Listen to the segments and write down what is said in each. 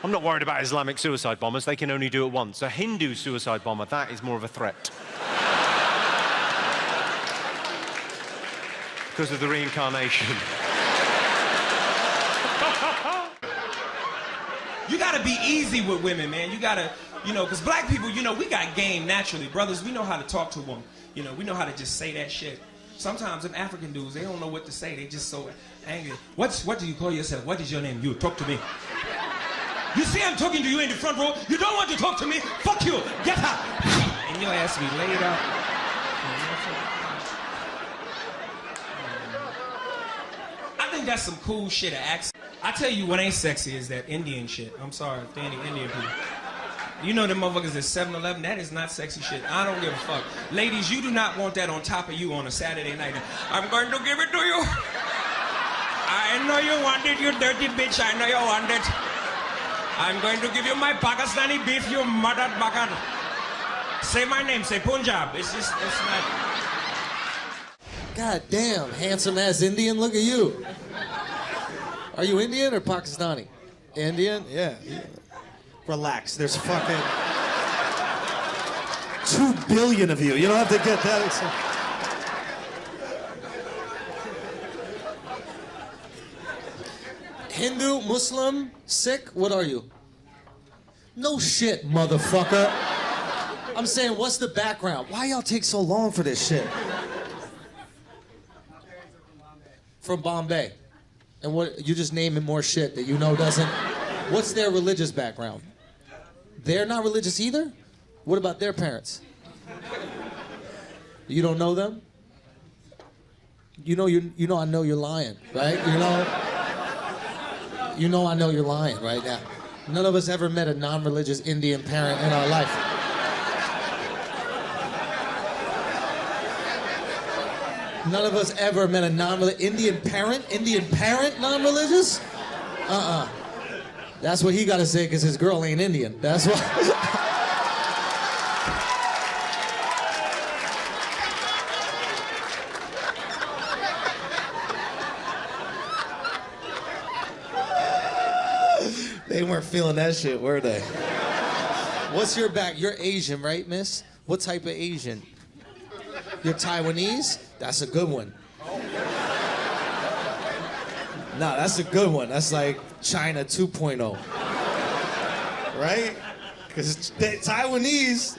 I'm not worried about Islamic suicide bombers. They can only do it once. A Hindu suicide bomber, that is more of a threat. Because of the reincarnation. You gotta be easy with women, man. You gotta, you know, because black people, you know, we got game naturally. Brothers, we know how to talk to them. You know, we know how to just say that shit. Sometimes them African dudes, they don't know what to say. They just so angry. What do you call yourself? What is your name? You talk to me. You see I'm talking to you in the front row. You don't want to talk to me? Fuck you. Get up. And your ass be laid out. I think that's some cool shit to ask. I tell you what ain't sexy is that Indian shit. I'm sorry to any Indian people. You know them motherfuckers at 7-Eleven? That is not sexy shit. I don't give a fuck. Ladies, you do not want that on top of you on a Saturday night. I'm going to give it to you. I know you want it, you dirty bitch. I know you want it. I'm going to give you my Pakistani beef, you mother bucket. Say my name, say Punjab. It's just, it's not. God damn, handsome ass Indian, look at you. Are you Indian or Pakistani? Indian? Yeah. Relax, there's fucking 2 billion of you. You don't have to get that excited. Hindu, Muslim, Sikh, what are you? No shit, motherfucker. I'm saying, what's the background? Why y'all take so long for this shit? From Bombay. And what, you just naming more shit that you know doesn't... What's their religious background? They're not religious either? What about their parents? You don't know them? You know I know you're lying, right? You know I know you're lying right now. None of us ever met a non-religious Indian parent in our life. None of us ever met a non-religious Indian parent non-religious? That's what he got to say because his girl ain't Indian. That's why. They weren't feeling that shit, were they? What's your back? You're Asian, right, miss? What type of Asian? You're Taiwanese? That's a good one. No, that's a good one. That's like China 2.0. Right? Because Taiwanese,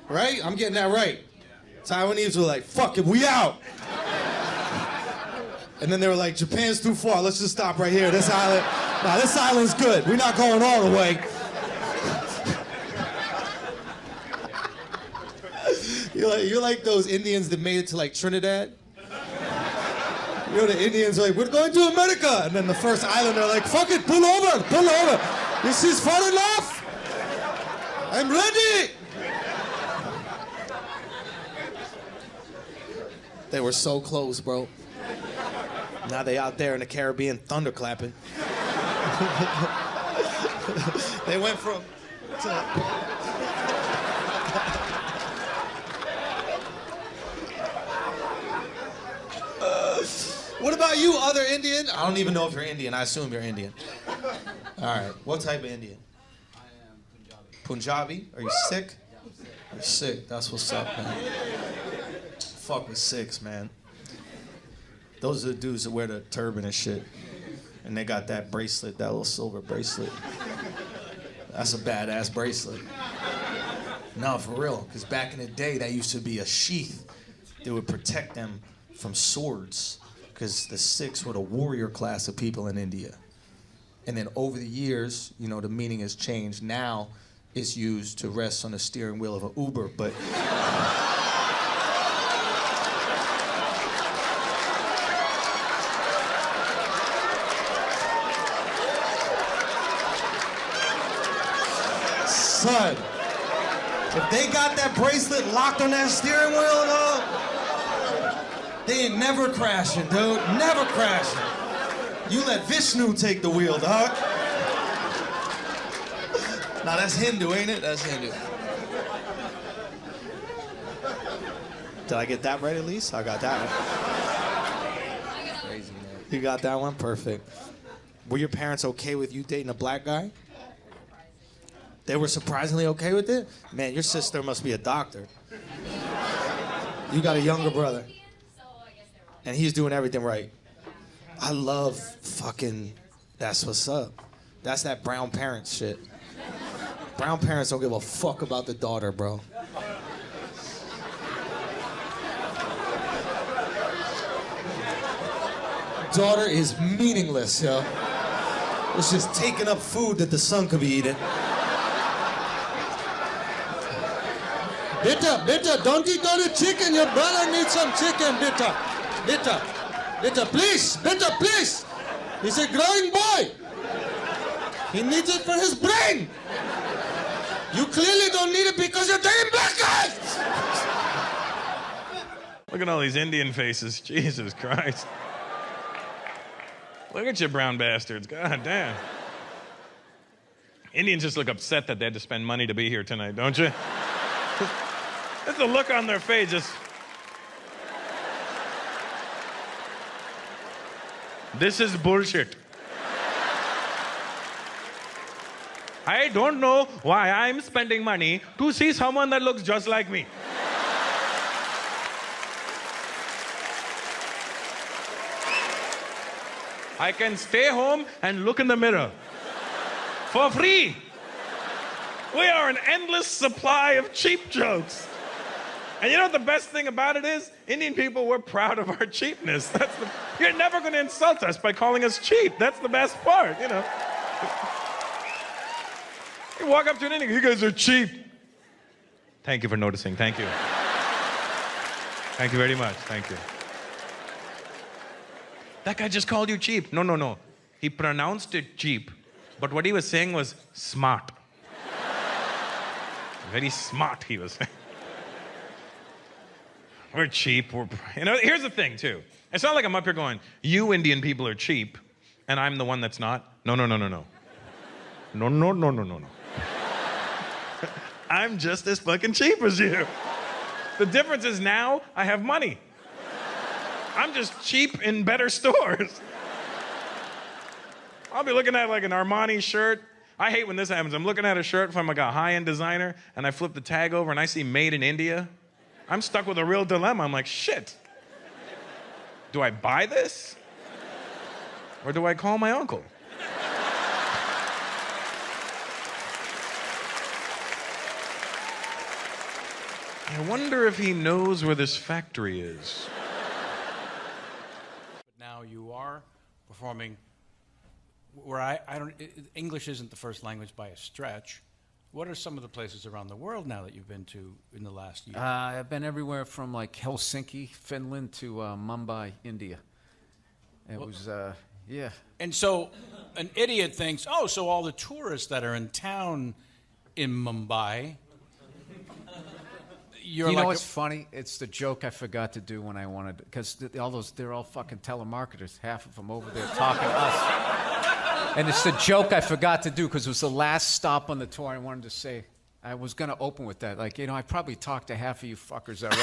right? I'm getting that right. Taiwanese were like, fuck it, we out. And then they were like, Japan's too far, let's just stop right here. This island's good. We're not going all the way. You're like those Indians that made it to like Trinidad. You know, the Indians are like, we're going to America. And then the first island, they're like, fuck it, pull over. This is far enough. I'm ready. They were so close, bro. Now they out there in the Caribbean thunderclapping. They went from... What about you, other Indian? I don't even know if you're Indian. I assume you're Indian. All right. What type of Indian? I am Punjabi. Punjabi? Are you Sikh? You're Sikh. That's what's up, man. Fuck with Sikhs, man. Those are the dudes that wear the turban and shit. And they got that bracelet, that little silver bracelet. That's a badass bracelet. No, for real. Because back in the day, that used to be a sheath that would protect them from swords. Because the Sikhs were the warrior class of people in India. And then over the years, you know, the meaning has changed. Now it's used to rest on the steering wheel of an Uber, but... Son, if they got that bracelet locked on that steering wheel, though, they ain't never crashing, dude. Never crashing. You let Vishnu take the wheel, dog. Now that's Hindu, ain't it? That's Hindu. Did I get that right at least? I got that one. Crazy, man. You got that one? Perfect. Were your parents okay with you dating a black guy? They were surprisingly okay with it? Man, your sister must be a doctor. You got a younger brother. And he's doing everything right. I love fucking, that's what's up. That's that brown parents shit. Brown parents don't give a fuck about the daughter, bro. Daughter is meaningless, yo. It's just taking up food that the son could be eating. Bitter, don't eat all the chicken. Your brother needs some chicken, Bitter, please, Bitter, please. He's a growing boy. He needs it for his brain. You clearly don't need it because you're taking breakfast. Look at all these Indian faces. Jesus Christ. Look at you brown bastards. God damn. Indians just look upset that they had to spend money to be here tonight, don't you? That's the look on their face. Just. This is bullshit. I don't know why I'm spending money to see someone that looks just like me. I can stay home and look in the mirror for free. We are an endless supply of cheap jokes. And you know what the best thing about it is? Indian people, we're proud of our cheapness. You're never going to insult us by calling us cheap. That's the best part, you know. You walk up to an Indian, you guys are cheap. Thank you for noticing. Thank you. Thank you very much. Thank you. That guy just called you cheap. No. He pronounced it cheap, but what he was saying was smart. Very smart, he was saying. We're cheap. Here's the thing, too. It's not like I'm up here going, you Indian people are cheap, and I'm the one that's not. No. No. I'm just as fucking cheap as you. The difference is now I have money. I'm just cheap in better stores. I'll be looking at like an Armani shirt. I hate when this happens. I'm looking at a shirt from like a high-end designer, and I flip the tag over, and I see made in India. I'm stuck with a real dilemma. I'm like, shit. Do I buy this? Or do I call my uncle? I wonder if he knows where this factory is. Now you are performing where I don't, English isn't the first language by a stretch. What are some of the places around the world now that you've been to in the last year? I've been everywhere from like Helsinki, Finland to Mumbai, India. It was, yeah. And so an idiot thinks, oh, so all the tourists that are in town in Mumbai, you're you know like what's funny? It's the joke I forgot to do when I wanted, because they're all fucking telemarketers, half of them over there talking to us. And it's the joke I forgot to do, because it was the last stop on the tour. I wanted to say, I was going to open with that. Like, I probably talked to half of you fuckers already.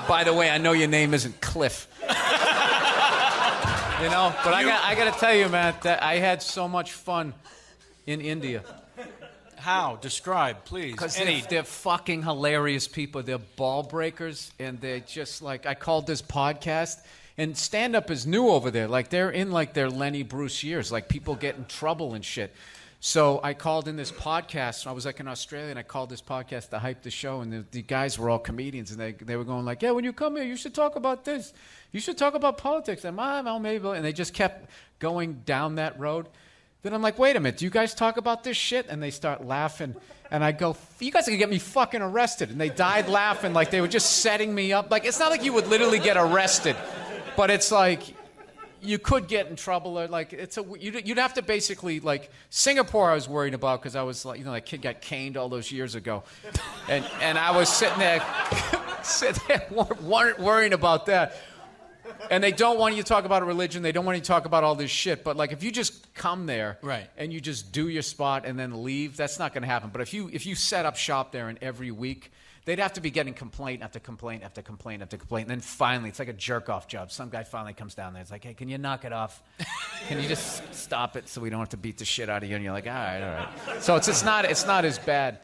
By the way, I know your name isn't Cliff. But I got to tell you, man, that I had so much fun in India. How? Describe, please. Because they're fucking hilarious people. They're ball breakers, and they're just like, I called this podcast, and stand-up is new over there. Like, they're in like their Lenny Bruce years. Like, people get in trouble and shit. So I called in this podcast. I was like in Australia, and I called this podcast to hype the show, and the guys were all comedians, and they were going like, yeah, when you come here, you should talk about this. You should talk about politics. And maybe. And they just kept going down that road. Then I'm like, wait a minute, do you guys talk about this shit? And they start laughing. And I go, you guys are going to get me fucking arrested. And they died laughing like they were just setting me up. Like, it's not like you would literally get arrested. But it's like, you could get in trouble. Or like, you'd have to basically, like, Singapore I was worried about because I was like, that kid got caned all those years ago. And I was sitting there worrying about that. And they don't want you to talk about religion. They don't want you to talk about all this shit. But like, if you just come there, right, and you just do your spot and then leave, that's not going to happen. But if you set up shop there, and every week they'd have to be getting complaint after complaint after complaint after complaint. And then finally, it's like a jerk-off job. Some guy finally comes down there. It's like, hey, can you knock it off? Can you just stop it so we don't have to beat the shit out of you? And you're like, all right. So it's not as bad.